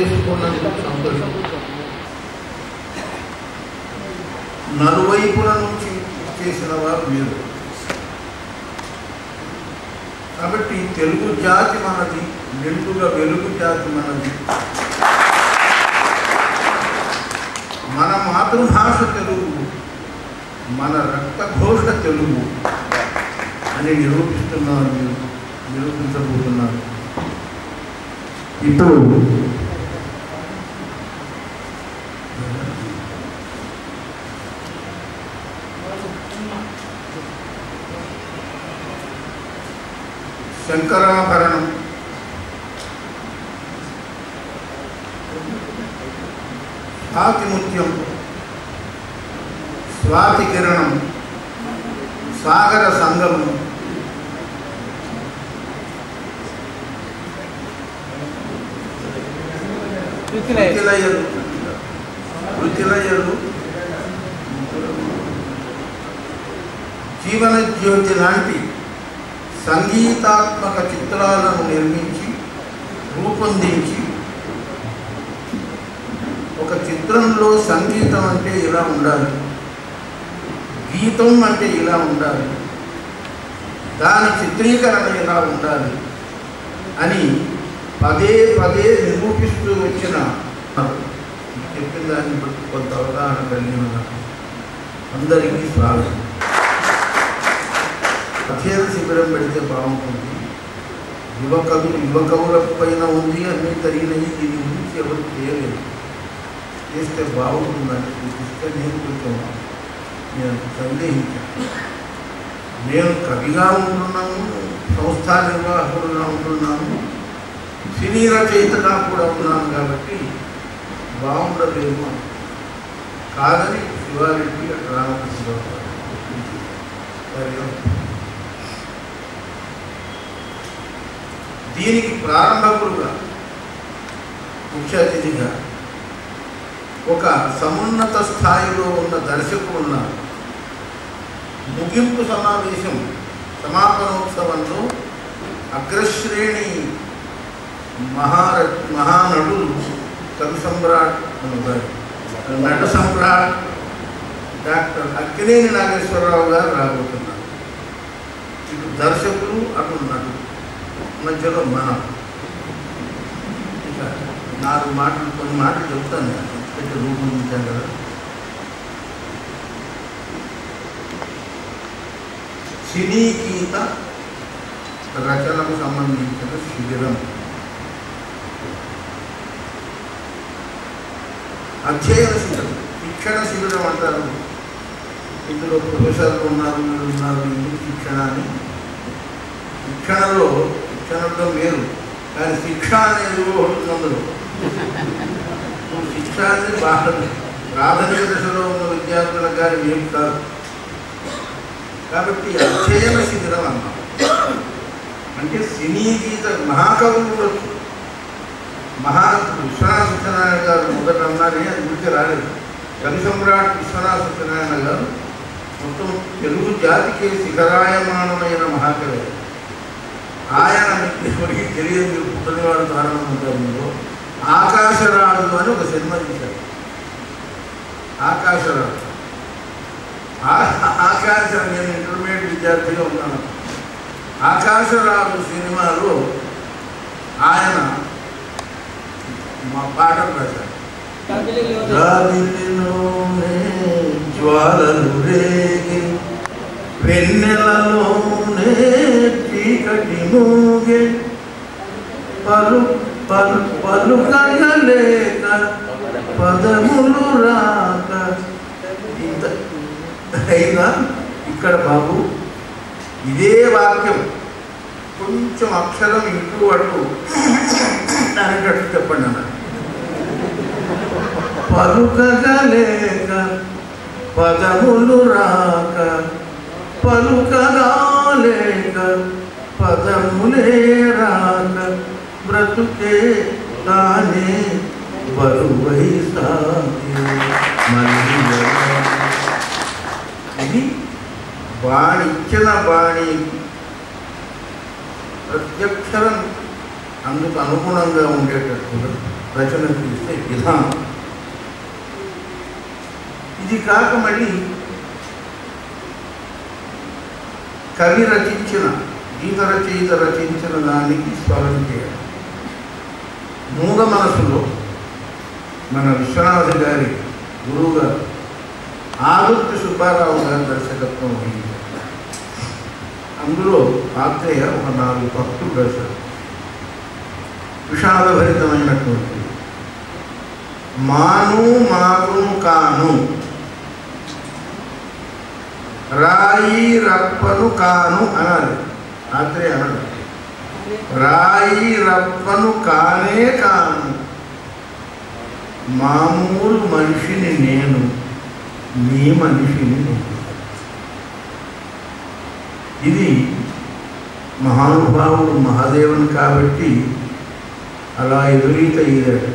చేసుకున్నందుకు సంతోషం. నలువైపుల నుంచి చేసిన వారు మీరు. కాబట్టి తెలుగు జాతి మనది, నిండుగా వెలుగు జాతి మనది. మన మాతృభాష తెలుగు, మన రక్తఘోష తెలుగు అని నిరూపిస్తున్నారు, మీరు నిరూపించబోతున్నారు. ఇప్పుడు శంకరాభరణం, స్వాతిముత్యం, స్వాతి కిరణం, సాగర సంగమం, వృత్తిలయలు, జీవన జ్యోతి లాంటి సంగీతాత్మక చిత్రాలను నిర్మించి రూపొందించి, ఒక చిత్రంలో సంగీతం అంటే ఇలా ఉండాలి, గీతం అంటే ఇలా ఉండాలి, దాని చిత్రీకరణ ఇలా ఉండాలి అని పదే పదే నిరూపిస్తూ వచ్చిన చెప్పిన దాన్ని బట్టి కొంత అవగాహన కలిగిన అందరికీ స్వాగతం. అధ్యయన శిబిరం పెడితే బాగుంటుంది. యువకవుల పైన ఉంది, అన్నీ జరిగినాయి, దీని గురించి ఎవరు చేయలేదు, చేస్తే బాగుంటుందని చూపిస్తే నేను సందేహించాను. నేను కవిగా ఉంటున్నాను, సంస్థా నిర్వాహకులుగా ఉంటున్నాను, సినీ రచయితగా కూడా ఉన్నాను. కాబట్టి బాగుండలేదు కాదని శివారెడ్డి రామకృష్ణరావు దీనికి ప్రారంభకులుగా ముఖ్య అతిథిగా ఒక సమున్నత స్థాయిలో ఉన్న దర్శకులు ఉన్నారు. ముగింపు సమావేశం సమాపనోత్సవంలో అగ్రశ్రేణి మహానటులు కవి సమ్రాట్ నట సమ్రాట్ డాక్టర్ అక్కినేని నాగేశ్వరరావు గారు రాబోతున్నారు. ఇటు దర్శకులు, అటు నటులు, మధ్యలో మనం ఇక 4 మాటలు, కొన్ని మాటలు చెప్తాను. పెట్టి రూపొందించాను కదా. సినీ గీత రచనకు సంబంధించిన శిబిరం, అధ్యయన శిబిరం, శిక్షణ శిబిరం అంటారు. ఇందులో ప్రొఫెసర్లు ఉన్నారు, వీళ్ళు ఉన్నారు, ఇందుకు శిక్షణ అని. శిక్షణలో వేరు, కానీ శిక్ష అనేది అందులో శిక్ష అనేది ప్రాథమిక దశలో ఉన్న విద్యార్థులకు కానీ ఏం కాదు. కాబట్టి అధ్యయన శిబిరం అన్నాం. అంటే సినీ గీత మహాకవులు, మహానటుడు విశ్వనాథ సత్యనారాయణ గారు మొదట అన్నారని అది గురించి రాలేదు. కవి సమ్రాట్ విశ్వనాథ సత్యనారాయణ గారు మొత్తం తెలుగు జాతికి శిఖరాయమానమైన మహాకవి. ఆయన మీకు తెలియదు, మీరు పుట్టనివాడు కారణం ఉంటారు. మీరు ఆకాశరాజు అని ఒక సినిమా తీశారు. ఆకాశరాజు నేను ఇంటర్మీడియట్ విద్యార్థిగా ఉన్నాను. ఆకాశరాజు సినిమాలో ఆయన మా పాటలు రాశారు. జ్వాలలు రేగి వెన్నెలలోనే చీకటి మూగే పలుకలేక పదములు రాక. అయినా ఇక్కడ బాబు ఇదే వాక్యం కొంచెం అక్షరం ఇటు అటు అనేటట్టు చెప్పండి అన్న. పలుకగలేక పదములు రాక, పలుకగాలేక పదములే రాక, బ్రతుకే తానే బరువై సాగే ఇది బాణి, ఇచ్చిన బాణి ప్రత్యక్షరం అందుకు అనుగుణంగా ఉండేటట్టుగా రచన చేసే విధానం. ఇది కాక మళ్ళీ కవి రచించిన గీత రచయిత రచించిన దానికి స్వరం చేయాలి. మూగ మనసులో మన విశ్వనాథ గారి గురువు గారు ఆదుర్తి సుబ్బారావు గారి దర్శకత్వం వహించారు. అందులో ఆత్రేయ ఒక 4 భక్తులు రాశారు. విషాదభరితమైనటువంటి మాను మాకును కాను రాయి రప్పను కాను అనాలి. ఆత్రేయ అన్నాడు రాయి రప్పను కానే కాను, మామూలు మనిషిని నేను, నీ మనిషిని నేను. ఇది మహానుభావుడు మహాదేవుని కాబట్టి అలా ఎదురీత అయ్యాడు.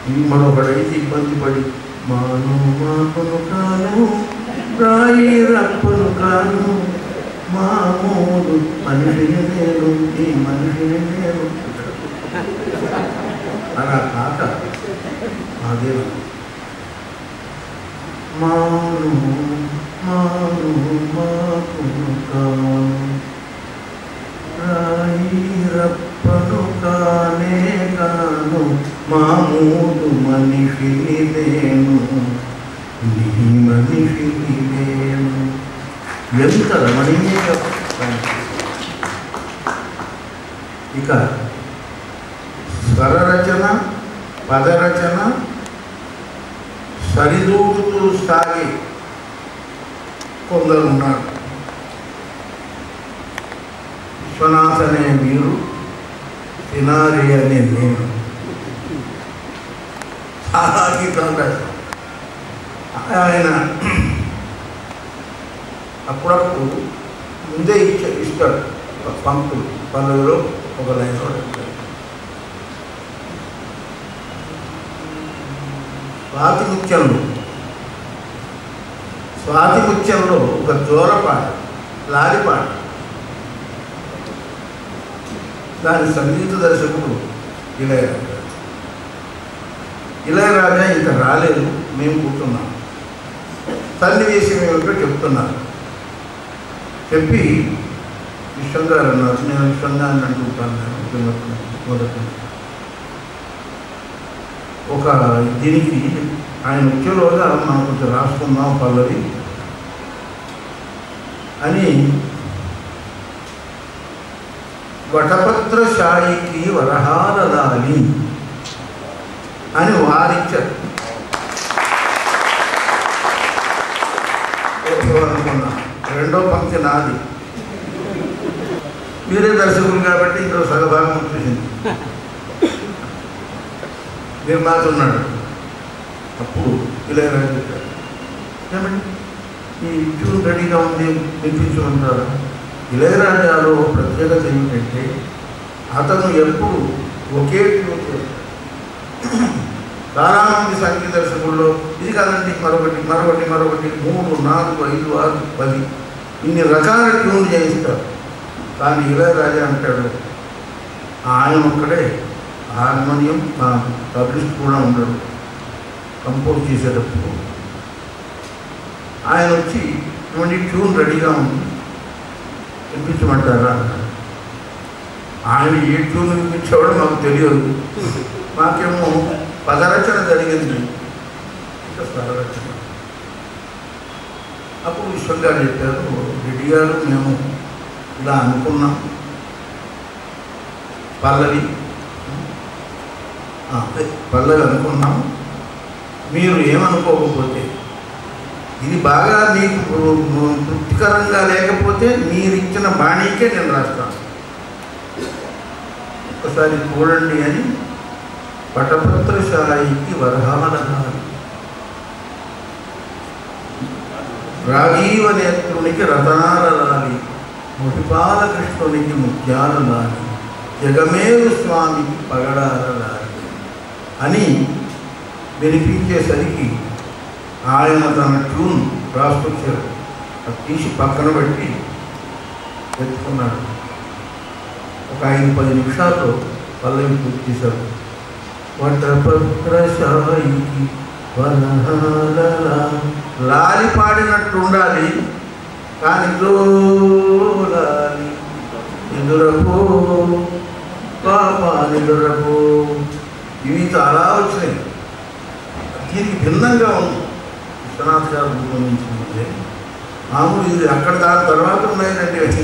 ఇది మరొకడైతే ఇబ్బంది పడి మాను మాకును కాను రాయి రప్పను కాను, మామూలు మనిషిని నేను, నీ మనిషిని నేను అలా కాక మహాదేవుడు మాను మాను మాకును కాను రాయి రప్పను కానే కాను, మామూలు మనిషిని నేను, నీ మనిషిని నేను. ఎంత రమణీయ. ఇక స్వరరచన పదరచన సరిదూడుతూ సాగి కొందరు ఉన్నారు. విశ్వనాథ్ అనే మీరు, సినారి అనే నేను చాలా గీతాలు రాశారు. ఆయన అప్పుడప్పుడు ముందే ఇస్తాడు పంక్తులు, పల్లవిలో ఒక లైన్ ఇస్తాడు. స్వాతిముత్యంలో ఒక జోరపాట, లాలిపాట. దాని సంగీత దర్శకుడు ఇళయరాజా. ఇళయరాజా ఇంకా రాలేదు, మేము కూర్చున్నాం. సన్నివేశం ఏమిటో చెప్తున్నారు. చెప్పి విశ్వంగా అన్నారు. నేను విశ్వంగా అని అంటుంటాను మొదటి. ఒక దీనికి ఆయన వచ్చేలోగా మనం కొంచెం రాసుకుందాం పల్లవి అని వటపత్రశాయికి వరహాలలాలి అని వారిచ్చారు. అనుకున్నా రెండో పంక్తి నాది. మీరే దర్శకులు కాబట్టి ఇందులో సగభాగం వచ్చేసింది. నిర్మాతున్నాడు. అప్పుడు ఇళయరాజా చెప్పారు, ఏమండి ఈ ట్యూన్ రెడీగా ఉంది వినిపించమంటారా? ఇళయరాజాలో ప్రత్యేకత ఏమిటంటే అతను ఎప్పుడు ఒకే ట్యూన్ చేస్తాడు. చాలామంది సంగీత దర్శకుల్లో ఇది కాదండి మరొకటి మరొకటి మరొకటి 3, 4, 5, 6, 10 ఇన్ని రకాల ట్యూన్లు చేయిస్తారు. కానీ ఇళయరాజా అంటాడు ఆయన ఒక్కడే హార్మోనియం పబ్లిష్ కూడా ఉండడు. కంపోజ్ చేసేటప్పుడు ఆయన వచ్చి ఇవన్నీ ట్యూన్ రెడీగా ఉంది వినిపించమంటారా అన్నాడు. ఆయన ఏ ట్యూన్ వినిపించాడో మాకు తెలియదు. మాకేమో పదరచన జరిగింది, ఇంకా స్వరరచన. అప్పుడు విశ్వంగా చెప్పారు, రెడ్డి గారు మేము ఇలా అనుకున్నాం, పల్లవి అనుకున్నాం, మీరు ఏమనుకోకపోతే ఇది బాగా మీకు తృప్తికరంగా లేకపోతే మీరు ఇచ్చిన బాణీకే నేను రాస్తాను, ఒకసారి చూడండి అని వటపత్రశాయికి వరహాలలాలి, రాజీవ నేత్రునికి రతనాలలాలి, ముఠిపాలకృష్ణునికి ముత్యాలలాలి, జగమేరు స్వామికి పగడాలలాలి అని వినిపించేసరికి ఆయన తన ట్యూన్ రాసుకొచ్చారు. అది తీసి పక్కన పెట్టి ఎత్తుకున్నాడు. ఒక 5-10 నిమిషాల్లో పల్లవి పూర్తి చేశారు. వటపత్రశాయికి లాలి పాడినట్టు ఉండాలి, కానీ లాలి నిదురపో పాప నిదురపో, ఇవి చాలా వచ్చినాయి. దీనికి భిన్నంగా ఉంది విశ్వనాథ్ గారు రూపొందించింది. మామూలు ఇది అక్కడ దాని తర్వాత ఉన్నాయండి,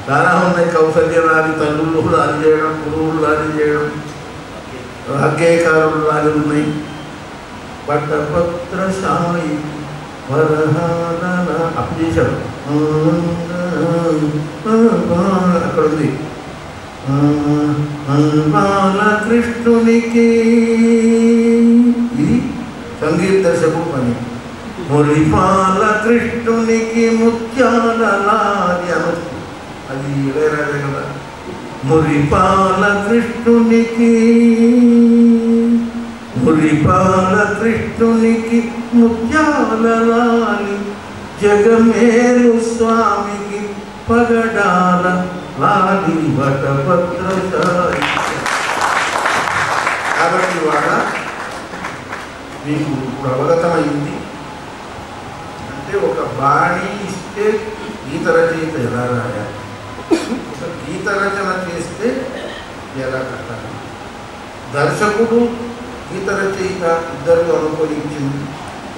చాలా ఉన్నాయి. కౌసల్య లాలి, తల్లులు లాలి చేయడం, గురువులు లాలి చేయడం, అగ్గేయకారులు లాలి ఉన్నాయి. పట్టపత్రశాయి వరహాల అప్పుడు చేశాడు, అక్కడ ఉంది. బాలకృష్ణునికి ఇది సంగీత దర్శకుడు పని. మురిపాల కృష్ణునికి ముత్యాల లాలి అను, అది ఇళయరాజే కదా. మురిపాల కృష్ణునికి ముత్యాల లాలి, జగమేలు స్వామికి పగడాల లాలి వటపత్రశాయి. కాబట్టి వాళ్ళ మీకు ఇప్పుడు అవగతమైంది. అంటే ఒక బాణి ఇస్తే గీత రచయిత ఎలా రాయాలి, ఒక గీత రచన చేస్తే ఎలా కట్టాలి, దర్శకుడు గీత రచయిత ఇద్దరు అనుకూలించింది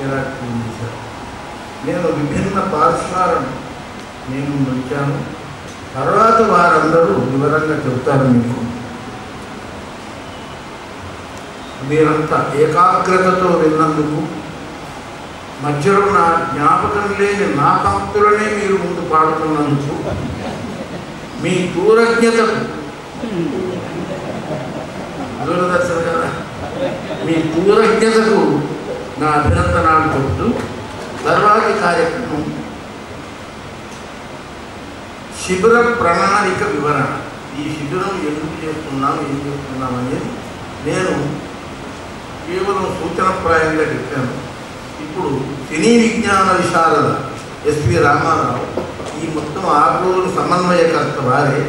ఎలా చూపించారు. నేను విభిన్న పార్శ్వాలను నేను ఉంచాను. తర్వాత వారందరూ వివరంగా చెబుతారు మీకు. మీరంతా ఏకాగ్రతతో విన్నందుకు, మధ్యలో నా జ్ఞాపకం లేని నా పంక్తులనే మీరు ముందు పాడుతున్నందుకు, మీ దూరజ్ఞతకు, దూరదర్శన కదా, మీ దూరజ్ఞతకు నా అభినందనాలు చెబుతూ తర్వాతి కార్యక్రమం శిబిర ప్రణాళిక వివరణ. ఈ శిబిరం ఎందుకు చేస్తున్నాం, ఏం చేస్తున్నాం అనేది నేను కేవలం సూచనప్రాయంగా చెప్పాను. ఇప్పుడు సినీ విజ్ఞాన విశారద ఎస్వి రామారావు ఈ మొత్తం 6 రోజులు సమన్వయకర్త వారే.